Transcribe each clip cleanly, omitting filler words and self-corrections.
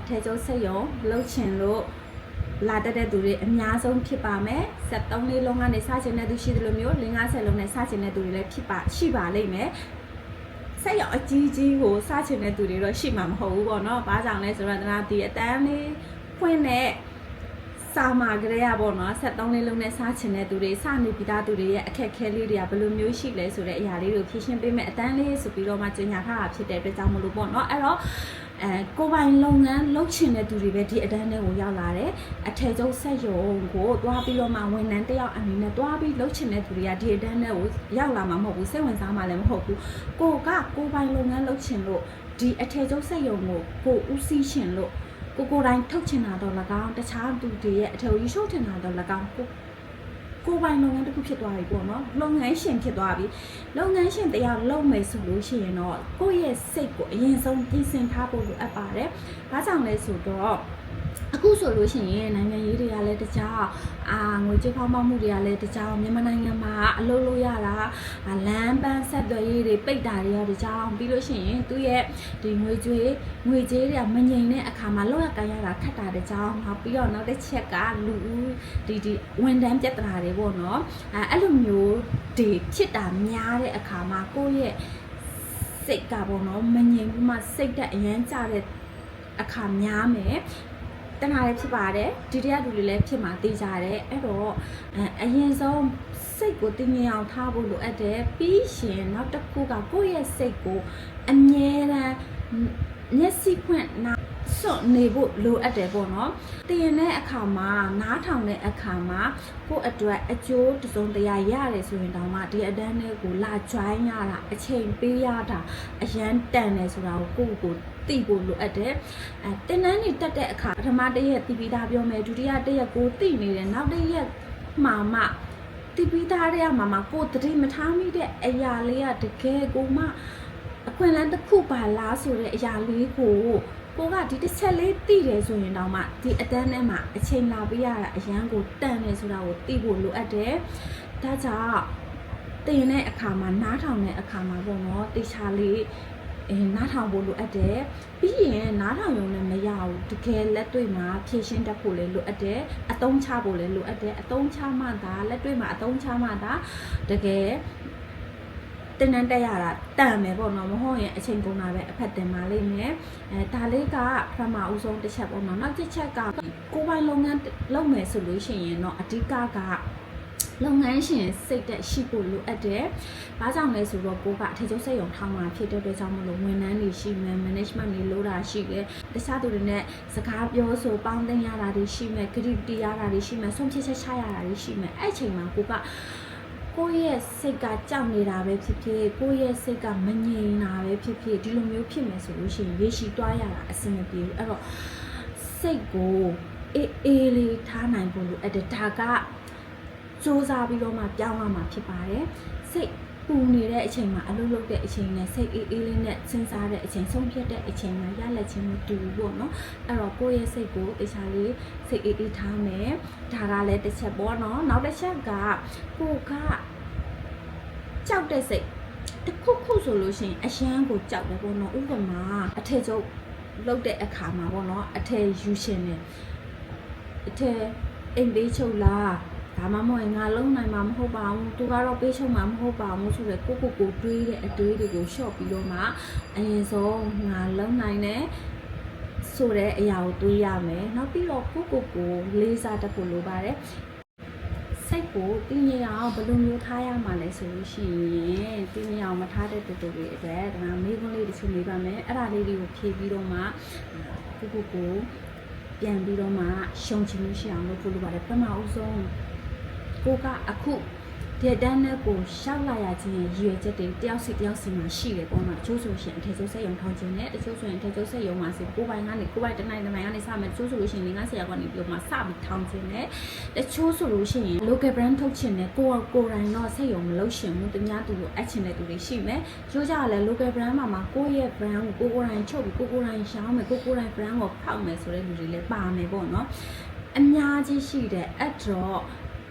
ထဲကျုပ်ဆက်ရုံလှုပ်ချင်လို့လာတဲ့သူတွေအများဆုံးဖြစ်ပါမယ်73လေးလုံးကနေစချင်တဲ့သူရှိတယ်လို့မျိုး50လုံးနဲ့စချင်တဲ့သူတွေလည်းရှိပါလိမ့်မယ်ဆက်ရောက်အကြီးကြီးကိုစချင်တဲ့သူတွေတော့ရှိမှာမဟုတ်ဘူးပေါ့နော်ဘာကြောင့်လဲဆိုတော့ဒီအတန်းလေးဖွင့်တဲ့စာမာကလေးရပေါ့နော်73လေးလုံးနဲ့စချင်တဲ့သူတွေစနေပြီးသားသူတွေရဲ့အခက်ခဲလေးတွေကဘယ်လိုမျိုးရှိလဲဆိုတဲ့အရာလေးတွေကိုဖြည့်ရှင်းပေးမယ်အတန်းလေးဆိုပြီးတော့မှကြေညာထားတာဖြစ်တဲ့အတွက်ကြောင့်မလို့ပေါ့နော်အဲ့တော့ကိုပိုင်လုပ်ငန်းလုပ်ချင်တဲ့သူတွေပဲဒီအတန်းထဲကိုရောက်လာတယ်အထည်ချုပ်ဆက်ရုံကိုသွားပြီးတော့မှဝန်ထမ်းတယောက်အနေနဲ့သွားပြီးလုပ်ချင်တဲ့သူတွေကဒီအတန်းထဲကိုရောက်လာမှာမဟုတ်ဘူးစိတ်ဝင်စားမှလည်းမဟုတ်ဘူးကိုပိုင်လုပ်ငန်းလုပ်ချင်လို့ဒီအထည်ချုပ်ဆက်ရုံကိုဦးစီးချင်လို့ကိုတိုင်းထုတ်ချင်တာတော့၎င်းတခြားသူတွေရဲ့အထည်ကြီးရှုပ်ချင်တာတော့၎င်းကိုပိုင်လုပ်ငန်းတစ်ခုဖြစ်သွားပြီပေါ့နော်လုပ်ငန်းရှင်ဖြစ်သွားပြီလုပ်ငန်းရှင်တရားလုပ်မယ်ဆိုလို့ရှိရင်တော့ကိုယ့်ရဲ့စိတ်ကိုအရင်ဆုံးပြင်ဆင်ထားဖို့လိုအပ်ပါတယ်။ဘာကြောင့်လဲဆိုတော့အခုဆိုလို့ရှိရင်နိုင်ငံရေးတွေကလည်းတခြားငွေကြေးဖောင်းပွားမှုတွေကလည်းတခြားမြန်မာနိုင်ငံမှာအလုပ်လုပ်ရတာလမ်းပန်းဆက်သွယ်ရေးတွေပိတ်တာတွေရောတခြားပြီးလို့ရှိရင်သူ့ရဲ့ဒီငွေကြေးတွေကမငြိမ်တဲ့အခါမှာလောက်ရကန်ရတာခက်တာတခြားနောက်ပြီးတော့နောက်တစ်ချက်ကလူဦးဒီဝန်ထမ်းပြဿနာတွေပေါ့နော်အဲ့လိုမျိုးတွေဖြစ်တာများတဲ့အခါမှာကိုယ့်ရဲ့စိတ်ကပေါ့နော်မငြိမ်ဘူးမှစိတ်တက်အရန်ကြတဲ့အခါများမယ်တနာလည်းဖြစ်ပါတယ်ဒီတရားလူတွေလည်းဖြစ်မှာသိကြတယ်အဲ့တော့အရင်ဆုံးစိတ်ကိုတည်ငြိမ်အောင်ထားဖို့လိုအပ်တယ်ပြီးရှင်နောက်တစ်ခုကကိုယ့်ရဲ့စိတ်ကိုအမြဲတမ်းမျက်စိဖွင့်စွန့်နေဖို့လိုအပ်တယ်ပေါ့နော်တင်တဲ့အခါမှာနားထောင်တဲ့အခါမှာကိုယ့်အတွက်အကျိုးတစုံတရာရတယ်ဆိုရင်တောင်မှဒီအတန်းလေးကိုလာ join ရတာအချိန်ပေးရတာအရန်တန်တယ်ဆိုတာကိုကိုသိဖို့လိုအပ်တယ်တင်တန်းနေတက်တဲ့အခါပထမတစ်ရက်တီးပြီးသားပြောမယ်ဒုတိယတစ်ရက်ကိုသိနေတယ်နောက်တစ်ရက်မှတီးပြီးသားတဲ့မှာကိုတတိမထားမိတဲ့အရာလေးကတကယ်ကိုမှအခွင့်အလမ်းတစ်ခုပါလားဆိုတဲ့အရာလေးကိုကဒီတစ်ချက်လေးသိတယ်ဆိုရင်တော့မှဒီအတန်းထဲမှာအချိန်လာပေးရတာအရန်ကိုတန်တယ်ဆိုတာကိုသိဖို့လိုအပ်တယ်။ဒါကြောင့်တင်တဲ့အခါမှာနားထောင်တဲ့အခါမှာပေါ့နော်တေချာလေးနားထောင်ဖို့လိုအပ်တယ်။ပြီးရင်နားထောင်ရုံနဲ့မရဘူးတကယ်လက်တွေ့မှာဖြည့်ရှင်းတတ်ဖို့လည်းလိုအပ်တယ်။အသုံးချဖို့လည်းလိုအပ်တယ်။အသုံးချမှသာလက်တွေ့မှာအသုံးချမှသာတကယ်တင်တန်းတက်ရတာတန်မယ်ပေါ့နော်မဟုတ်ရင်အချိန်ကုန်တာပဲအဖက်တင်ပါလိမ့်မယ်ဒါလေးကပထမဦးဆုံးတစ်ချက်ပေါ့နော်နောက်တစ်ချက်ကကိုယ်ပိုင်လုပ်ငန်းလုပ်မယ်ဆိုလို့ရှိရင်တော့အဓိကလုပ်ငန်းရှင်စိတ်သက်ရှိဖို့လိုအပ်တယ်။ဘာကြောင့်လဲဆိုတော့ကိုကအထည်ချုပ်စက်ရုံထောင်းမှာဖြစ်တဲ့အတွက်ကြောင့်မလို့ဝန်ထမ်းတွေရှိမယ် management တွေလိုတာရှိတယ်။တခြားသူတွေနဲ့စကားပြောဆိုပေါင်းသင်းရတာတွေရှိမယ်ဂရုတီရတာတွေရှိမယ်ဆုံးဖြတ်ချက်ချရတာတွေရှိမယ်အဲ့ချိန်မှာကိုယ့်ရဲ့စိတ်ကကြောက်နေတာပဲဖြစ်ဖြစ်ကိုယ့်ရဲ့စိတ်ကမငြိမ်တာပဲဖြစ်ဖြစ်ဒီလိုမျိုးဖြစ်မယ်ဆိုလို့ရှိရင်ရေရှည်သွားရတာအဆင်မပြေဘူးအဲ့တော့စိတ်ကိုအေးလေးထားနိုင်ဖို့လိုအပ်တယ်ဒါကစူးစမ်းပြီးတော့မှပြောင်းရမှာဖြစ်ပါတယ်စိတ်ပူနေတဲ့အချိန်မှာအလုပ်လုပ်တဲ့အချိန်နဲ့စိတ်အေးလေးနဲ့စဉ်းစားတဲ့အချိန်ဆုံးဖြတ်တဲ့အချိန်မှာရလက်ချင်းမတူဘူးပေါ့နော်အဲ့တော့ကိုယ့်ရဲ့စိတ်ကိုတခြားလေးစိတ်အေးထားမယ်ဒါကလည်းတစ်ချက်ပေါ့နော်နောက်တစ်ချက်ကကိုကကြောက်တဲ့စိတ်တစ်ခုဆိုလို့ရှိရင်အရန်ကိုကြောက်တယ်ပေါ့နော်ဥပမာအထည်ချုပ်လုပ်တဲ့အခါမှာပေါ့နော်အထည်ယူရှင်နေအထည်အိမ်ပေးချုပ်လားဒါမှမဟုတ်ငါလုံးနိုင်မှာမဟုတ်ပါဘူးသူကတော့ပေးချုပ်မှာမဟုတ်ပါဘူးဆိုတော့ကိုတွေးတဲ့အတွေးတွေကိုရှော့ပြီးတော့မှအရင်ဆုံးငါလုံးနိုင်တယ်ဆိုတဲ့အရာကိုတွေးရမယ်နောက်ပြီးတော့ကိုလေးစားတတ်ဖို့လိုပါတယ်စိတ်ကိုတည်ငြိမ်အောင်ဘယ်လိုမျိုးထားရမှာလဲဆိုလို့ရှိရင်တည်ငြိမ်အောင်မထားတဲ့တူတွေအတွက်ဒါမေးခွန်းလေးတချို့မေးပါမယ်အဲ့ဒါလေးတွေကိုဖြေပြီးတော့မှကိုပြန်ပြီးတော့မှရှုံချင်လို့ရှိအောင်လုပ်ဖို့လိုပါတယ်ပထမဦးဆုံးကိုကအခုဒီတန်းနဲ့ကိုရှောက်လာရခြင်းရည်ရွယ်ချက်တွေတယောက်စီမှာရှိတယ်ပေါ့နော်တချို့ဆိုရှင်အထည်ချုပ်စက်ရုံထောင်းခြင်းနဲ့တချို့ဆိုရင်အထည်ချုပ်စက်ရုံမှာစီကိုပိုင်တစ်နိုင်ကနေစမယ်တချို့ဆိုလို့ရှိရင်50ရောက်ကနေပြီးမှစပြီးထောင်းခြင်းနဲ့တချို့ဆိုလို့ရှိရင် local brand ထုတ်ခြင်းနဲ့ကိုတိုင်းတော့စက်ရုံမလုပ်ရှင်ဘူးတများသူကိုအပ်ခြင်းတဲ့သူတွေရှိမယ်တချို့ကြလည်း local brand မှာကိုယ့်ရဲ့ brand ကိုကိုတိုင်းချုပ်ပြီးကိုတိုင်းရှောင်းမယ်ကိုတိုင်း brand ကိုဖောက်မယ်ဆိုတဲ့လူတွေလည်းပါမယ်ပေါ့နော်အများကြီးရှိတယ်အဲ့တော့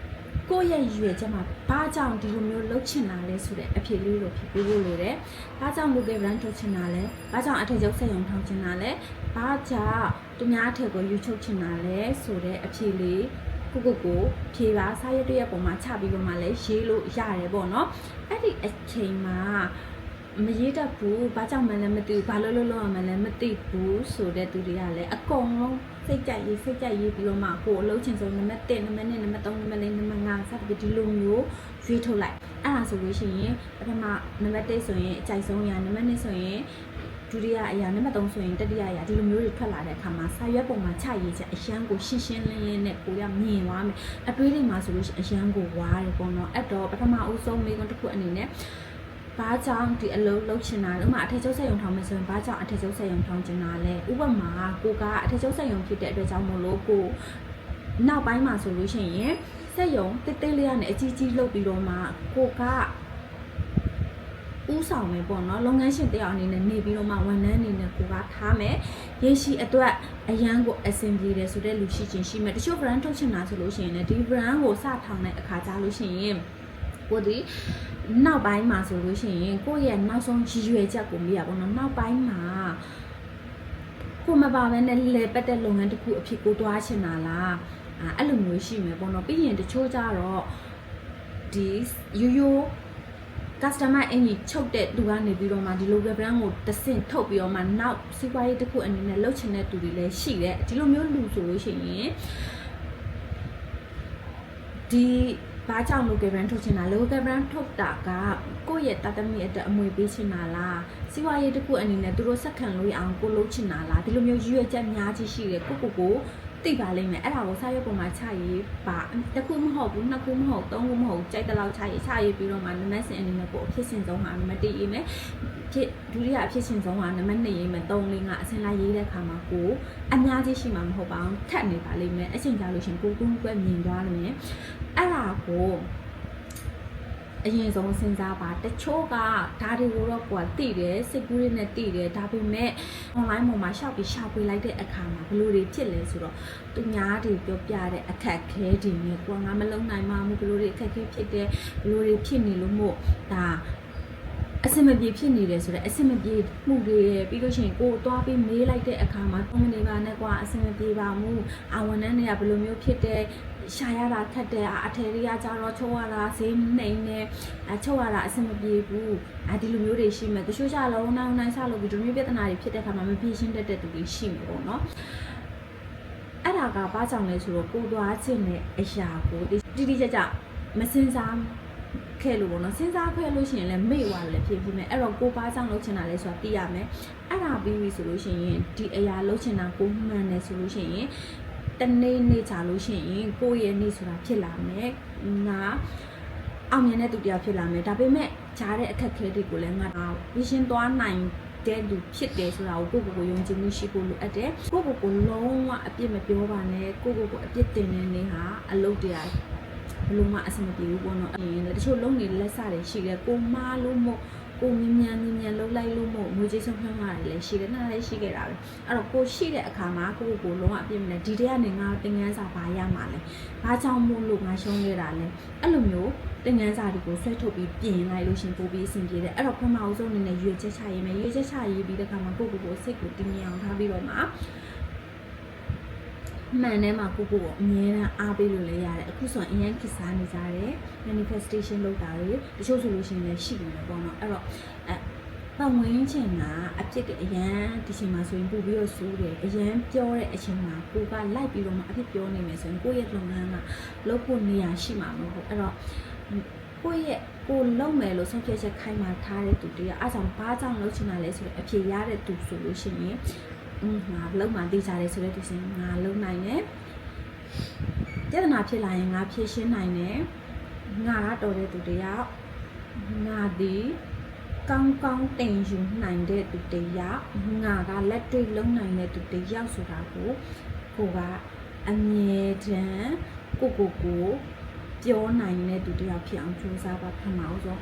ကိုယ့်ရဲ့ရွယ်ချက်မှာဘာကြောင့်ဒီလိုမျိုးလှုပ်ချင်တာလဲဆိုတဲ့အဖြေလေးကိုဖြစ်ပေးဖို့လိုတယ်။ဘာကြောင့် local brand ထုတ်ချင်တာလဲ။ဘာကြောင့်အထည်ချုပ်စက်ရုံထောင်ချင်တာလဲ။ဘာကြောင့်သူများအထည်ကိုယူချုပ်ချင်တာလဲဆိုတဲ့အဖြေလေးကိုဖြေပါစာရွက်တွေရဲ့ပုံမှာချပြီးတော့မှလည်းရေးလို့ရတယ်ပေါ့နော်။အဲ့ဒီအချိန်မှာမရေးတတ်ဘူးဘာကြောင့်မှလည်းမသိဘူးဘာလို့ရမှလည်းမသိဘူးဆိုတဲ့သူတွေကလည်းအကုန်လုံးစိတ်ကြိုက်ရေးပြီးတော့မှကိုယ်အလုပ်ချင်ဆုံးနံပါတ်1နံပါတ်2နံပါတ်3နံပါတ်4နံပါတ်5စသဖြင့်ဒီလိုမျိုးရွေးထုတ်လိုက်အဲ့ဒါဆိုလို့ရှိရင်ပထမနံပါတ်1ဆိုရင်အကြိုက်ဆုံးအရာနံပါတ်2ဆိုရင်ဒုတိယအရာနံပါတ်3ဆိုရင်တတိယအရာဒီလိုမျိုးတွေထွက်လာတဲ့အခါမှာစာရွက်ပုံမှာချရေးချက်အရန်ကိုရှင်းလင်းနဲ့ကိုရမြင်သွားမယ်အတွေးတွေမှာဆိုလို့ရှိရင်အရန်ကိုဝါးတယ်ပေါ့နော်အဲ့တော့ပထမအဦးဆုံးမိကွန်းတစ်ခုအနေနဲ့ဘာကြောင့်ဒီအလုပ်လုပ်ချင်တာလဲဥပမာအထည်ချုပ်စက်ရုံထောင်မယ်ဆိုရင်ဘာကြောင့်အထည်ချုပ်စက်ရုံထောင်ချင်တာလဲဥပမာကိုကအထည်ချုပ်စက်ရုံဖြစ်တဲ့အတွက်ကြောင့်မို့လို့ကိုနောက်ပိုင်းမှာဆိုလို့ရှိရင်စက်ရုံတိတ်တိတ်လေးကနေအကြီးကြီးလုပ်ပြီးတော့မှကိုကဥဆောင်မယ်ပေါ့နော်လုပ်ငန်းရှင်တယောက်အနေနဲ့နေပြီးတော့မှဝန်ထမ်းအနေနဲ့ကိုကထားမယ်ရေရှိအတွက်အရန်ကိုအဆင်ပြေတယ်ဆိုတဲ့လူရှိချင်းရှိမယ်တချို့ brand ထုတ်ချင်တာဆိုလို့ရှိရင်လည်းဒီ brand ကိုစထောင်တဲ့အခါကြာလို့ရှိရင်ကိုဒီနောက်ပိုင်းမှာဆိုလို့ရှိရင်ကိုယ့်ရဲ့နောက်ဆုံးရည်ရွယ်ချက်ကိုမြည်ရပါတော့နောက်ပိုင်းမှာကိုမပါဘဲနဲ့လေပတ်တဲ့လုပ်ငန်းတစ်ခုအဖြစ်ကိုတွားချင်တာလားအဲ့လိုမျိုးရှိမယ်ပေါ့နော်ပြီးရင်တချို့ကြတော့ဒီရိုး customer အင်ကြီးချုပ်တဲ့သူကနေပြီးတော့မှဒီ local brand ကိုတဆင့်ထုတ်ပြီးတော့မှနောက်စီးပွားရေးတစ်ခုအနေနဲ့လုပ်ချင်တဲ့သူတွေလည်းရှိတယ်ဒီလိုမျိုးလူဆိုလို့ရှိရင်ဒီဘာကြောင့် local brand ထုတ်ချင်တာ local brand ထုတ်တာကကိုယ့်ရဲ့တာသမီအတွက်အမွေပေးချင်တာလားစီးပွားရေးတစ်ခုအနေနဲ့သူတို့စက္ကန့်လို့ရအောင်ကိုလုပ်ချင်တာလားဒီလိုမျိုးရွေးချက်များကြီးရှိတယ်ကိုသိပါလိမ့်မယ်အဲ့ဒါကိုစာရွက်ပေါ်မှာချရေးပါတစ်ခုမဟုတ်ဘူးနှစ်ခုမဟုတ်သုံးခုမဟုတ်ကြိုက်တဲ့လောက်ချရေးပြီးတော့မှနံပါတ်စဉ်အနေနဲ့ကိုအဖြစ်စဉ်ဆုံးဟာနံပါတ်1ရေးမယ်ဖြစ်ဒုတိယအဖြစ်စဉ်ဆုံးဟာနံပါတ်2ရေးမယ်3 4 5အစင်လိုက်ရေးတဲ့အခါမှာကိုအများကြီးရှိမှာမဟုတ်ပါဘူးထပ်နေပါလိမ့်မယ်အချိန်ကြာလို့ရှင်ကိုကွဲမြင်သွားလို့ရင်အဲ့ဒါကိုအရင်ဆုံးစဉ်းစားပါတချို့ကဒါတွေကိုတော့ကိုယ်သိတယ်စိတ်ကူးရင်းနဲ့သိတယ်ဒါပေမဲ့ online ပေါ်မှာရှောက်ပြီးရှာဖွေလိုက်တဲ့အခါမှာဘယ်လိုတွေဖြစ်လဲဆိုတော့သူများတွေပြောပြတဲ့အခက်အခဲတွေနဲ့ကိုယ်ငါမလုံနိုင်မှဘူးဘယ်လိုတွေအခက်အခဲဖြစ်တယ်ဘယ်လိုတွေဖြစ်နေလို့မို့ဒါအဆင်မပြေဖြစ်နေတယ်ဆိုတော့အဆင်မပြေမှုတွေပြီးလို့ရှိရင်ကိုယ်သွားပြီးမေးလိုက်တဲ့အခါမှာတုံးနေပါနဲ့ကွာအဆင်မပြေပါဘူးအဝန်ထမ်းတွေကဘယ်လိုမျိုးဖြစ်တယ်ရှာရတာခက်တယ်အထည်တွေကကြတော့ချုပ်ရတာဈေးနှိမ်နေချုပ်ရတာအဆင်မပြေဘူးဒီလိုမျိုးတွေရှိမယ်တချို့ကြလုံးနိုင်ဆလို့ဒီလိုမျိုးပြဿနာတွေဖြစ်တဲ့အခါမှာမဖြေရှင်းတတ်တဲ့သူတွေရှိမှာပေါ့နော်အဲ့ဒါကဘာကြောင့်လဲဆိုတော့ကိုသွားခြင်းနဲ့အရာကိုတိကျကျမစင်စားခဲ့လို့ပေါ့နော်စဉ်းစားခဲ့လို့ရှိရင်လည်းမေ့သွားတယ်ဖြစ်ဖြစ်မယ်အဲ့တော့ကိုဘာကြောင့်လုပ်ချင်တာလဲဆိုတာသိရမယ်အဲ့ဒါပြီးပြီဆိုလို့ရှိရင်ဒီအရာလုပ်ချင်တာကိုမှန်တယ်ဆိုလို့ရှိရင်တနေ့နေ့ချလို့ရှိရင်ကိုယ့်ရဲ့နေ့ဆိုတာဖြစ်လာမယ်ငါအောင်မြင်တဲ့သူတယောက်ဖြစ်လာမယ်ဒါပေမဲ့ဂျားတဲ့အခက်အခဲတွေကိုလည်းငါပြီးရှင်းသွားနိုင်တဲ့လူဖြစ်တယ်ဆိုတာကိုကိုယုံကြည်မှုရှိဖို့လိုအပ်တယ်ကိုလုံးဝအပြစ်မပြောပါနဲ့ကိုအပြစ်တင်နေနေဟာအလုပ်တရားဘလို့မှအဆင်မပြေဘူးပေါ့နော်အရင်တချို့လုံးနေလက်စတွေရှိတယ်ကိုမားလို့မို့ကိုမြန်လှုပ်လိုက်လို့မို့ငွေကြေးဆုံးဖြတ်ရတယ်လည်းရှိတယ်နားလည်းရှိခဲ့တာပဲအဲ့တော့ကိုရှိတဲ့အခါမှာကိုလုံးဝအပြစ်မနဲ့ဒီတည်းကနေငါတင်ငန်းစာဘာရမှာလဲဘာကြောင့်မို့လို့ငါရှုံးခဲ့တာလဲအဲ့လိုမျိုးတင်ငန်းစာတွေကိုဆွဲထုတ်ပြီးပြင်လိုက်လို့ရှင်ပို့ပြီးအဆင်ပြေတယ်အဲ့တော့ပထမအဆုံးအနေနဲ့ရွေချက်ချရေးမယ်ရွေချက်ချရေးပြီးတဲ့အခါမှာကိုစိတ်ကိုတင်းမြအောင်ထားပြီးတော့မှမှန်ထဲမှာကိုအမြဲတမ်းအားပေးလို့လည်းရတယ်အခုဆိုရင်အရင်ခစ်စားနေကြတယ် manifestation လုပ်တာတွေတချို့ဆိုလို့ရှိရင်လည်းရှိနေတယ်ပေါ့နော်အဲ့တော့ပတ်ဝန်းကျင်ကအဖြစ်ကအရန်ဒီချိန်မှာဆိုရင်ပို့ပြီးတော့စိုးတယ်အရန်ပြောတဲ့အချိန်မှာကိုကလိုက်ပြီးတော့မှအဖြစ်ပြောနေမယ်ဆိုရင်ကိုရဲ့လုပ်ငန်းကလုပ်ဖို့နေရာရှိမှာမဟုတ်ဘူးအဲ့တော့ကိုလုံမယ်လို့ဆုံးဖြတ်ချက်ခိုင်းမှထားတဲ့သူတွေကအားကြောင့်ဘာကြောင့်လုပ်ချင်တာလဲဆိုတော့အဖြစ်ရတဲ့သူဆိုလို့ရှိရင်ငါလုံးမှသိကြတယ်ဆိုတဲ့သူစဉ်ငါလုံးနိုင်တယ်ပြဿနာဖြစ်လာရင်ငါဖြေရှင်းနိုင်တယ်ငါတော်တဲ့သူတယောက်ငါဒီကောင်းတင်ယူနိုင်တဲ့သူတယောက်ငါကလက်တွေ့လုံးနိုင်တဲ့သူတယောက်ဆိုတာကိုကအမြဲတမ်းကိုပြောနိုင်တဲ့သူတယောက်ဖြစ်အောင်ကြိုးစားပါပထမဆုံး